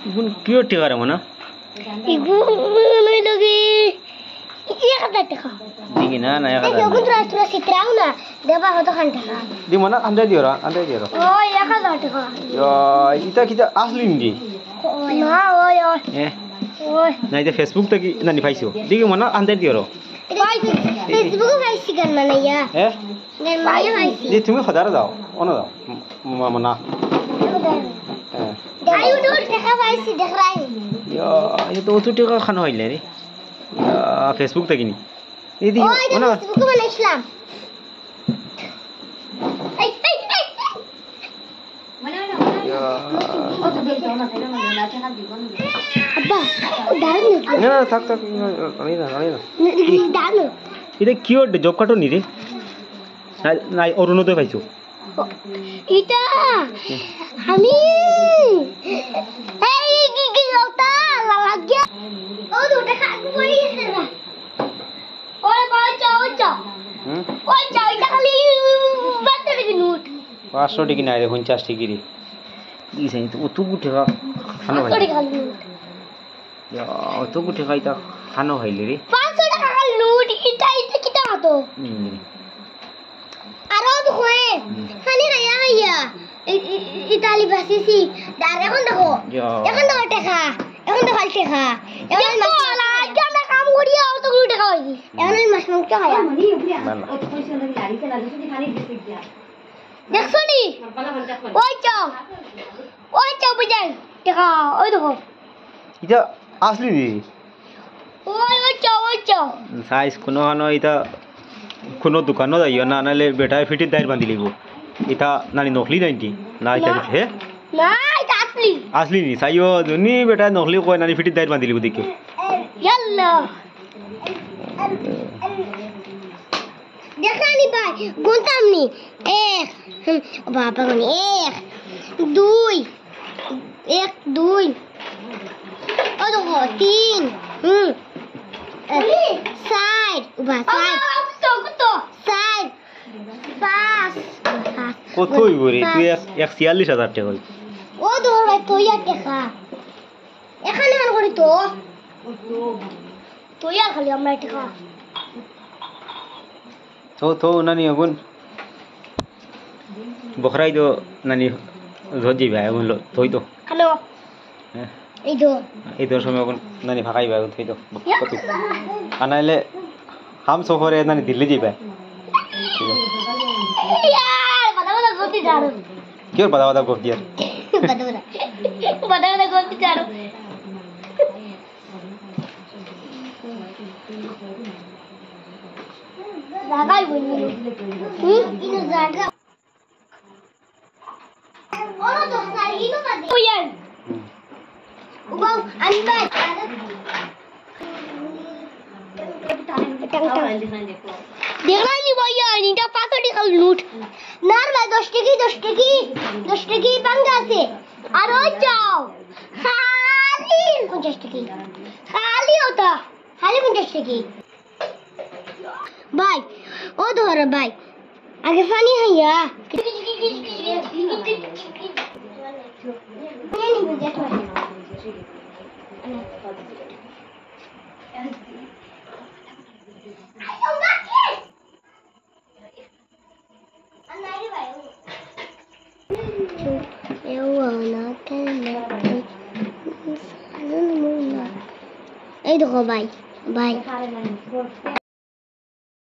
ইগুন কিয় টিকারে মনা ইগুন লগে 1000 টাকা দিগি না না 1000 ইগুন রাস্তা সিত্রাও না দেবা কত খান টাকা দি মনা আন্দাই দিওরা ও 1000 টাকা ইতা কিতা আসলি নি না ওই ওই না এটা ফেসবুক থেকে নানি পাইছো দিগি মনা আন্দাই দিওরা ফেসবুক পাইছি গান মানাইয়া হ্যাঁ গান মানাইয়া পাইছি দি তুমি খদার দাও অন দাও মনা আয়ু দূর দেখা পাইছি দেখরাই ये तो ओतु टिका खाना হইলে রে ফেসবুক থেকে নি এই দি না ফেসবুক বানাইছিলাম এই আব্বা দাঁড়ানো না থাক থাক আনি না দাঁড়ানো এটা কিও জব কাটো নি রে নাই অরুণোদয় পাইছো এটা আমি এই কি ওটা লাগিয়া ও দুটো খাক পড়ে গেছে না ওই এটা খালি বাচ্চা দেখি নোট 500 টাকা নাই রে 50 টাকা রে ই সাই তো অত গুটে খানো ভাই অত গুটে খাইতা খানো হইলে রে 500 টাকা নোট এটা কিটা হতো আরো দেখে খালি খাইয়া ইতালি বাসিছি দার এখন দেখো এখন দেখো টাকা এখন দেখো টাকা এখন মালা আমরা কাম করি আর তো গুলো টাকা হই এখন আমি মাছ মাংস খাই দেখছো নি ওই চাও বুঝাই টাকা ওই দেখো এটা আসলি নি ওই চাও সাইজ কোনো হানো এটা কোনো দোকানও যাইও না নালে বেটায় ফিটির দাইর বাঁধি লিব এটা নানি নকলি নাইটি না এটা হে না এটা আসলি আসলি নি সাইও জনি বেটায় নকলি কয় নানি ফিটির দাইর বাঁধি লিব দেখো ইয়াল্লা দেখানি ভাই গুনতাম নি এক বাবা গুনি এক দুই ও দেখো তিন সাইড উবা সাইড সাইড পাঁচ কত হইব রে তুই 146,000 টাকা হই ও ধর ভাই তুই আর টাকা এখানে আর করি তো তুই আর খালি আমরা টাকা তো নানি আগুন বখরাই তো নানি ধজি ভাই আগুন থই তো হ্যালো এই তো সময় আগুন নানি ফাঁকাই ভাই আগুন থই তো কত আনাইলে হাম সফরে নানি দিল্লি যাইবা কি বাদা বাদা করতি আর বাদা করতে চারো জায়গায় বলি ইনো জায়গা ওরা দোস্ত ইনো বাদে ওয়ান উবাও আনবাই দেখলানি ভাইয়া নিটা 500 টাকা লুট নার ভাই 10 টাকা বাঙ্গা আছে আর ওই যাও খালি 50 টাকা খালি ওটা খালি 50 টাকা ভাই ও ধর ভাই আগে পানি হাইয়া এই দেখো ভাই